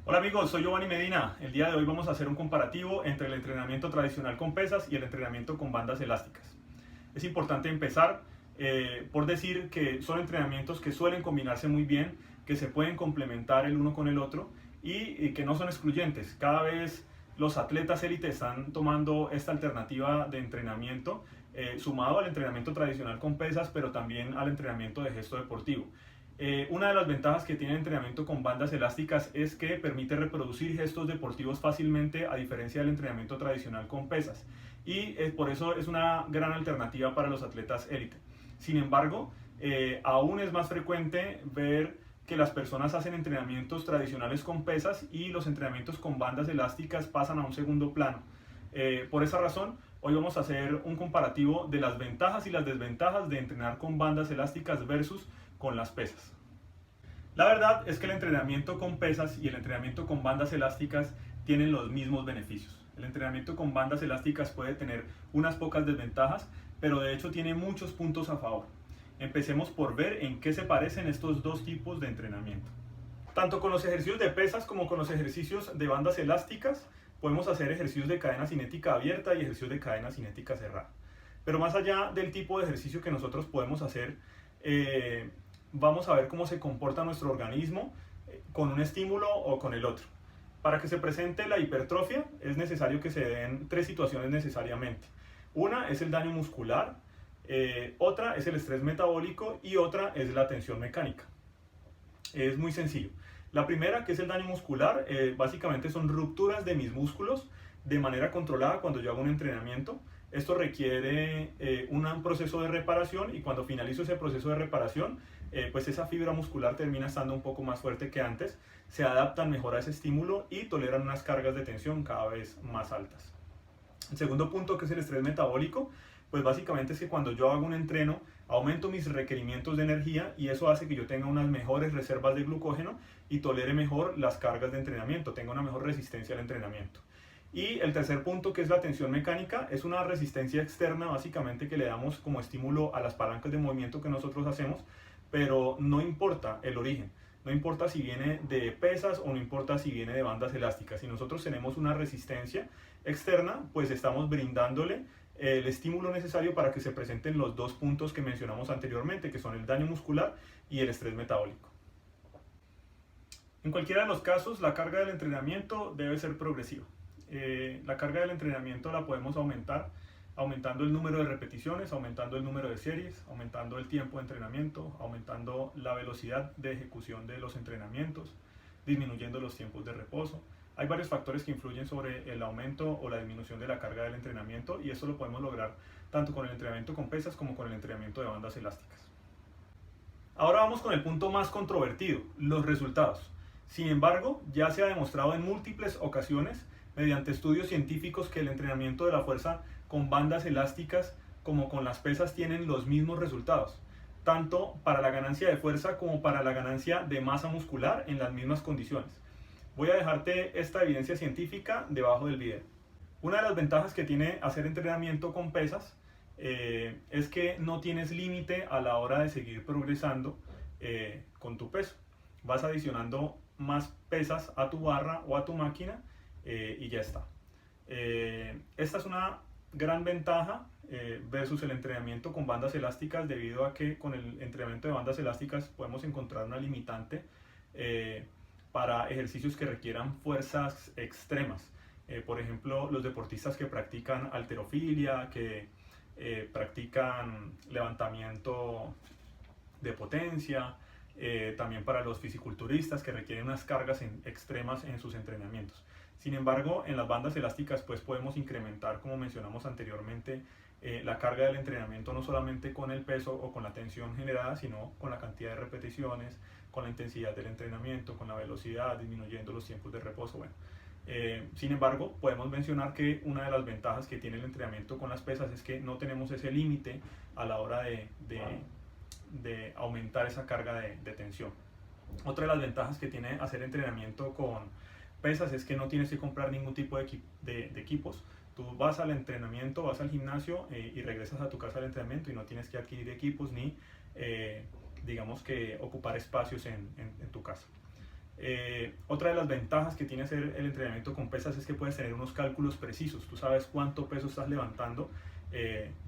Hola amigos, soy Giovanni Medina. El día de hoy vamos a hacer un comparativo entre el entrenamiento tradicional con pesas y el entrenamiento con bandas elásticas. Es importante empezar por decir que son entrenamientos que suelen combinarse muy bien, que se pueden complementar el uno con el otro y que no son excluyentes. Cada vez los atletas élite están tomando esta alternativa de entrenamiento sumado al entrenamiento tradicional con pesas, pero también al entrenamiento de gesto deportivo. Una de las ventajas que tiene el entrenamiento con bandas elásticas es que permite reproducir gestos deportivos fácilmente, a diferencia del entrenamiento tradicional con pesas, y por eso es una gran alternativa para los atletas élite. Sin embargo, aún es más frecuente ver que las personas hacen entrenamientos tradicionales con pesas y los entrenamientos con bandas elásticas pasan a un segundo plano. Por esa razón, hoy vamos a hacer un comparativo de las ventajas y las desventajas de entrenar con bandas elásticas versus con las pesas. La verdad es que el entrenamiento con pesas y el entrenamiento con bandas elásticas tienen los mismos beneficios. El entrenamiento con bandas elásticas puede tener unas pocas desventajas, pero de hecho tiene muchos puntos a favor. Empecemos por ver en qué se parecen estos dos tipos de entrenamiento. Tanto con los ejercicios de pesas como con los ejercicios de bandas elásticas, podemos hacer ejercicios de cadena cinética abierta y ejercicios de cadena cinética cerrada. Pero más allá del tipo de ejercicio que nosotros podemos hacer, vamos a ver cómo se comporta nuestro organismo con un estímulo o con el otro. Para que se presente la hipertrofia es necesario que se den tres situaciones necesariamente. Una es el daño muscular, otra es el estrés metabólico y otra es la tensión mecánica. Es muy sencillo. La primera, que es el daño muscular, básicamente son rupturas de mis músculos de manera controlada cuando yo hago un entrenamiento. Esto requiere un proceso de reparación y cuando finalizo ese proceso de reparación, pues esa fibra muscular termina estando un poco más fuerte que antes, se adaptan mejor a ese estímulo y toleran unas cargas de tensión cada vez más altas. El segundo punto, que es el estrés metabólico, pues básicamente es que cuando yo hago un entreno, aumento mis requerimientos de energía y eso hace que yo tenga unas mejores reservas de glucógeno y tolere mejor las cargas de entrenamiento, tenga una mejor resistencia al entrenamiento. Y el tercer punto, que es la tensión mecánica, es una resistencia externa básicamente que le damos como estímulo a las palancas de movimiento que nosotros hacemos, pero no importa el origen, no importa si viene de pesas o no importa si viene de bandas elásticas. Si nosotros tenemos una resistencia externa, pues estamos brindándole el estímulo necesario para que se presenten los dos puntos que mencionamos anteriormente, que son el daño muscular y el estrés metabólico. En cualquiera de los casos, la carga del entrenamiento debe ser progresiva. La carga del entrenamiento la podemos aumentar aumentando el número de repeticiones, aumentando el número de series, aumentando el tiempo de entrenamiento, aumentando la velocidad de ejecución de los entrenamientos, disminuyendo los tiempos de reposo. Hay varios factores que influyen sobre el aumento o la disminución de la carga del entrenamiento y eso lo podemos lograr tanto con el entrenamiento con pesas como con el entrenamiento de bandas elásticas. Ahora vamos con el punto más controvertido, los resultados. Sin embargo, ya se ha demostrado en múltiples ocasiones mediante estudios científicos que el entrenamiento de la fuerza con bandas elásticas como con las pesas tienen los mismos resultados, tanto para la ganancia de fuerza como para la ganancia de masa muscular en las mismas condiciones. Voy a dejarte esta evidencia científica debajo del video. Una de las ventajas que tiene hacer entrenamiento con pesas es que no tienes límite a la hora de seguir progresando con tu peso. Vas adicionando más pesas a tu barra o a tu máquina y ya está. Esta es una gran ventaja versus el entrenamiento con bandas elásticas, debido a que con el entrenamiento de bandas elásticas podemos encontrar una limitante para ejercicios que requieran fuerzas extremas. Por ejemplo, los deportistas que practican halterofilia, que practican levantamiento de potencia, también para los fisiculturistas que requieren unas cargas extremas en sus entrenamientos. Sin embargo, en las bandas elásticas pues podemos incrementar, como mencionamos anteriormente, la carga del entrenamiento no solamente con el peso o con la tensión generada, sino con la cantidad de repeticiones, con la intensidad del entrenamiento, con la velocidad, disminuyendo los tiempos de reposo. Bueno, sin embargo, podemos mencionar que una de las ventajas que tiene el entrenamiento con las pesas es que no tenemos ese límite a la hora de aumentar esa carga de tensión. Otra de las ventajas que tiene hacer entrenamiento con pesas es que no tienes que comprar ningún tipo de equipos. Tú vas al entrenamiento, vas al gimnasio y regresas a tu casa al entrenamiento y no tienes que adquirir equipos ni digamos que ocupar espacios en tu casa. Otra de las ventajas que tiene hacer el entrenamiento con pesas es que puedes tener unos cálculos precisos. Tú sabes cuánto peso estás levantando,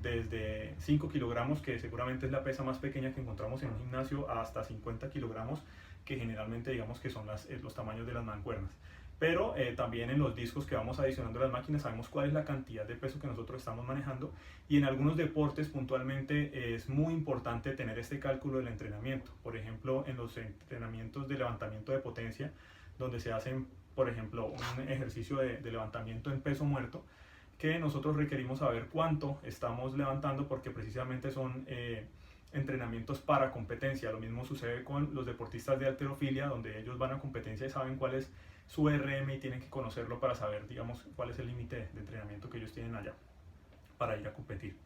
desde 5 kilogramos, que seguramente es la pesa más pequeña que encontramos en un gimnasio, hasta 50 kilogramos, que generalmente digamos que son los tamaños de las mancuernas. Pero también en los discos que vamos adicionando a las máquinas sabemos cuál es la cantidad de peso que nosotros estamos manejando, y en algunos deportes puntualmente es muy importante tener este cálculo del entrenamiento. Por ejemplo, en los entrenamientos de levantamiento de potencia, donde se hacen, por ejemplo, un ejercicio de levantamiento en peso muerto, que nosotros requerimos saber cuánto estamos levantando, porque precisamente son entrenamientos para competencia. Lo mismo sucede con los deportistas de halterofilia, donde ellos van a competencia y saben cuál es su RM y tienen que conocerlo para saber, digamos, cuál es el límite de entrenamiento que ellos tienen allá para ir a competir.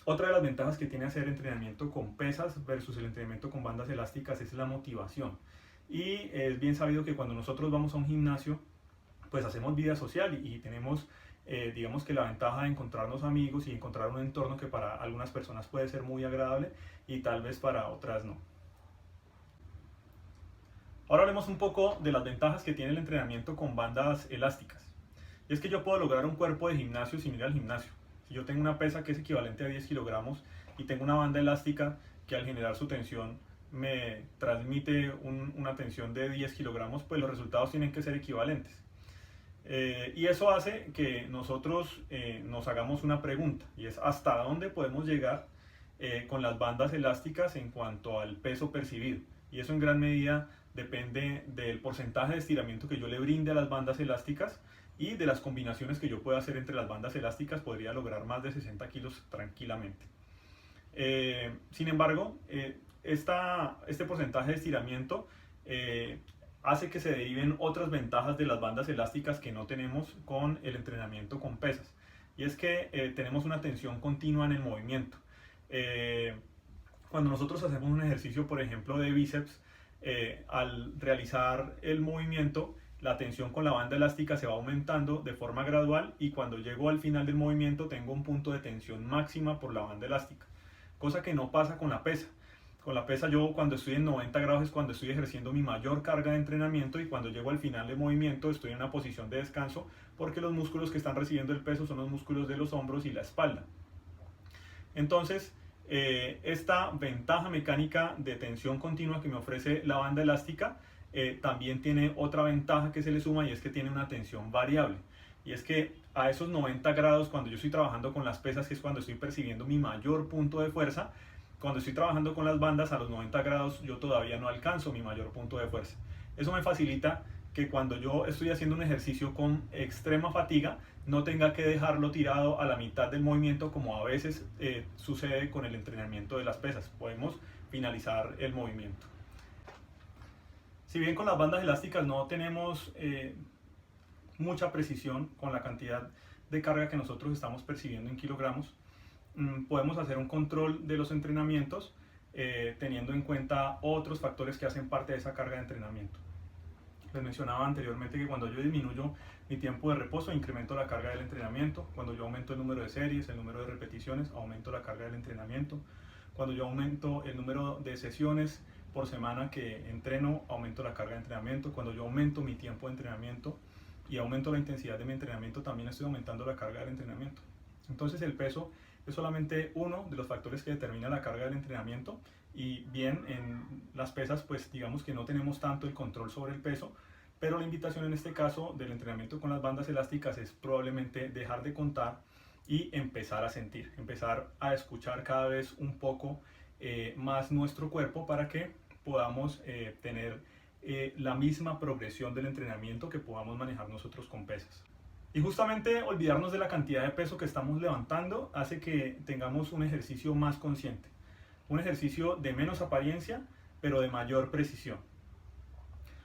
Otra de las ventajas que tiene hacer entrenamiento con pesas versus el entrenamiento con bandas elásticas es la motivación. Y es bien sabido que cuando nosotros vamos a un gimnasio, pues hacemos vida social y tenemos, digamos que la ventaja de encontrarnos amigos y encontrar un entorno que para algunas personas puede ser muy agradable y tal vez para otras no. Ahora hablemos un poco de las ventajas que tiene el entrenamiento con bandas elásticas. Y es que yo puedo lograr un cuerpo de gimnasio similar al gimnasio. Si yo tengo una pesa que es equivalente a 10 kilogramos y tengo una banda elástica que al generar su tensión me transmite una tensión de 10 kilogramos, pues los resultados tienen que ser equivalentes. Y eso hace que nosotros nos hagamos una pregunta, y es ¿hasta dónde podemos llegar con las bandas elásticas en cuanto al peso percibido? Y eso en gran medida depende del porcentaje de estiramiento que yo le brinde a las bandas elásticas y de las combinaciones que yo pueda hacer entre las bandas elásticas. Podría lograr más de 60 kilos tranquilamente. Sin embargo, este porcentaje de estiramiento hace que se deriven otras ventajas de las bandas elásticas que no tenemos con el entrenamiento con pesas. Y es que tenemos una tensión continua en el movimiento. Cuando nosotros hacemos un ejercicio, por ejemplo, de bíceps, al realizar el movimiento, la tensión con la banda elástica se va aumentando de forma gradual, y cuando llego al final del movimiento tengo un punto de tensión máxima por la banda elástica, cosa que no pasa con la pesa. Con la pesa yo cuando estoy en 90 grados es cuando estoy ejerciendo mi mayor carga de entrenamiento, y cuando llego al final del movimiento estoy en una posición de descanso, porque los músculos que están recibiendo el peso son los músculos de los hombros y la espalda. Entonces, esta ventaja mecánica de tensión continua que me ofrece la banda elástica también tiene otra ventaja que se le suma, y es que tiene una tensión variable. Y es que a esos 90 grados, cuando yo estoy trabajando con las pesas, que es cuando estoy percibiendo mi mayor punto de fuerza, cuando estoy trabajando con las bandas a los 90 grados yo todavía no alcanzo mi mayor punto de fuerza. Eso me facilita que cuando yo estoy haciendo un ejercicio con extrema fatiga no tenga que dejarlo tirado a la mitad del movimiento, como a veces sucede con el entrenamiento de las pesas. Podemos finalizar el movimiento. Si bien con las bandas elásticas no tenemos mucha precisión con la cantidad de carga que nosotros estamos percibiendo en kilogramos, podemos hacer un control de los entrenamientos teniendo en cuenta otros factores que hacen parte de esa carga de entrenamiento. Les mencionaba anteriormente que cuando yo disminuyo mi tiempo de reposo, incremento la carga del entrenamiento. Cuando yo aumento el número de series, el número de repeticiones, aumento la carga del entrenamiento. Cuando yo aumento el número de sesiones por semana que entreno, aumento la carga de entrenamiento. Cuando yo aumento mi tiempo de entrenamiento y aumento la intensidad de mi entrenamiento, también estoy aumentando la carga del entrenamiento. Entonces el peso es solamente uno de los factores que determina la carga del entrenamiento, y bien en las pesas pues digamos que no tenemos tanto el control sobre el peso, pero la invitación en este caso del entrenamiento con las bandas elásticas es probablemente dejar de contar y empezar a sentir, empezar a escuchar cada vez un poco más nuestro cuerpo, para que podamos tener la misma progresión del entrenamiento que podamos manejar nosotros con pesas. Y justamente olvidarnos de la cantidad de peso que estamos levantando hace que tengamos un ejercicio más consciente, un ejercicio de menos apariencia, pero de mayor precisión.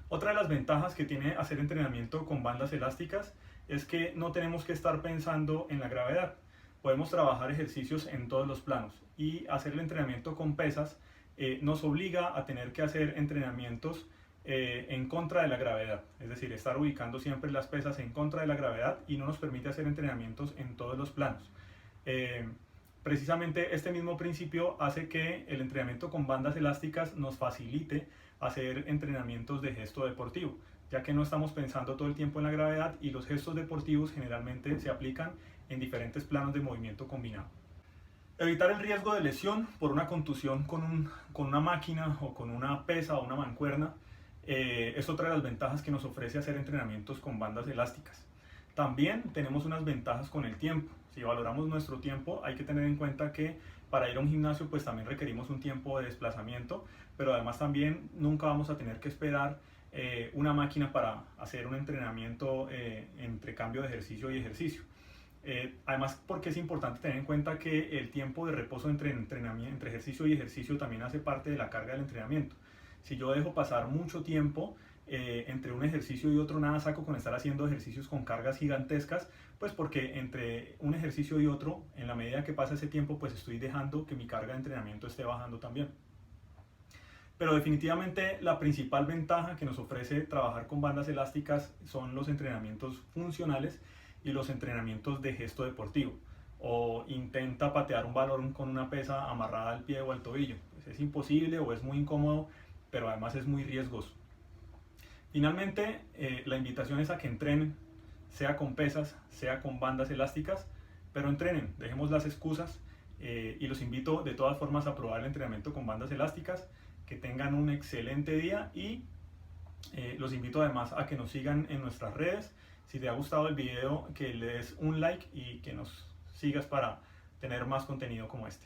Otra de las ventajas que tiene hacer entrenamiento con bandas elásticas es que no tenemos que estar pensando en la gravedad. Podemos trabajar ejercicios en todos los planos, y hacer el entrenamiento con pesas nos obliga a tener que hacer entrenamientos en contra de la gravedad, es decir, estar ubicando siempre las pesas en contra de la gravedad, y no nos permite hacer entrenamientos en todos los planos. Precisamente este mismo principio hace que el entrenamiento con bandas elásticas nos facilite hacer entrenamientos de gesto deportivo, ya que no estamos pensando todo el tiempo en la gravedad y los gestos deportivos generalmente se aplican en diferentes planos de movimiento combinado. Evitar el riesgo de lesión por una contusión con una máquina o con una pesa o una mancuerna es otra de las ventajas que nos ofrece hacer entrenamientos con bandas elásticas. También tenemos unas ventajas con el tiempo. Si valoramos nuestro tiempo, hay que tener en cuenta que para ir a un gimnasio pues también requerimos un tiempo de desplazamiento, pero además también nunca vamos a tener que esperar una máquina para hacer un entrenamiento entre cambio de ejercicio y ejercicio. Además, porque es importante tener en cuenta que el tiempo de reposo entre ejercicio y ejercicio también hace parte de la carga del entrenamiento. Si yo dejo pasar mucho tiempo entre un ejercicio y otro, nada saco con estar haciendo ejercicios con cargas gigantescas, pues porque entre un ejercicio y otro, en la medida que pasa ese tiempo, pues estoy dejando que mi carga de entrenamiento esté bajando también. Pero definitivamente la principal ventaja que nos ofrece trabajar con bandas elásticas son los entrenamientos funcionales y los entrenamientos de gesto deportivo. O intenta patear un balón con una pesa amarrada al pie o al tobillo. Pues es imposible o es muy incómodo, pero además es muy riesgoso. Finalmente, la invitación es a que entrenen, sea con pesas, sea con bandas elásticas, pero entrenen, dejemos las excusas y los invito de todas formas a probar el entrenamiento con bandas elásticas, que tengan un excelente día y los invito además a que nos sigan en nuestras redes. Si te ha gustado el video, que le des un like y que nos sigas para tener más contenido como este.